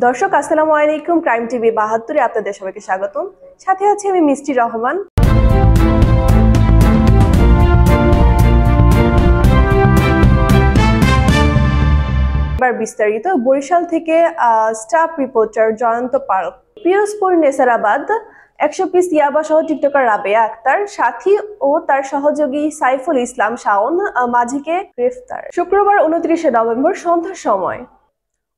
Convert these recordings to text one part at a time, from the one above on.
দর্শক আসসালামু আলাইকুম, ক্রাইম টিভি ৭২-এ আপনাদের সবাইকে স্বাগতম। সাথে আছি আমি মিষ্টি রহমান। এবার বিস্তারিত বরিশাল থেকে স্টাফ রিপোর্টার জয়ন্ত পাল। পিরোজপুর নেসারাবাদ ১০০ পিস ইয়াবা সহ টিকটকার রাবেয়া আক্তার, সাথী ও তার সহযোগী সাইফুল ইসলাম শাওন মাঝিকে গ্রেফতার। শুক্রবার ২৯শে নভেম্বর সন্ধ্যার সময়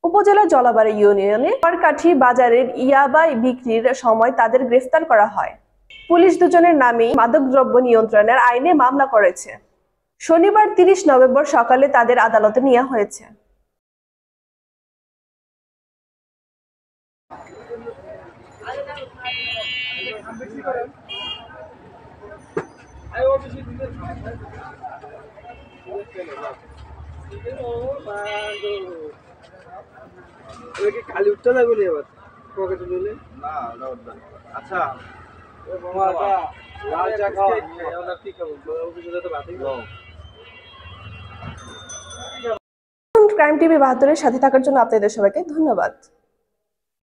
উপজেলা জলাবাড়ি ইউনিয়নে পারকাঠি বাজারের ইয়াবা বিক্রির সময় তাদের গ্রেফতার করা হয়। পুলিশ দুজনের নামেই মাদকদ্রব্য নিয়ন্ত্রণের আইনে মামলা করেছে। শনিবার ৩০ নভেম্বর সকালে তাদের আদালতে নেওয়া হয়েছে। খালি উঠতে যাবো নি এবার পকেটে নিলে না আচ্ছা লাল চা খাওয়া কি খাবো অফিসে যেতে বাতি ক্রাইম টিভি ৭২-এর সাথে থাকার জন্য আপনাদের সবাইকে ধন্যবাদ।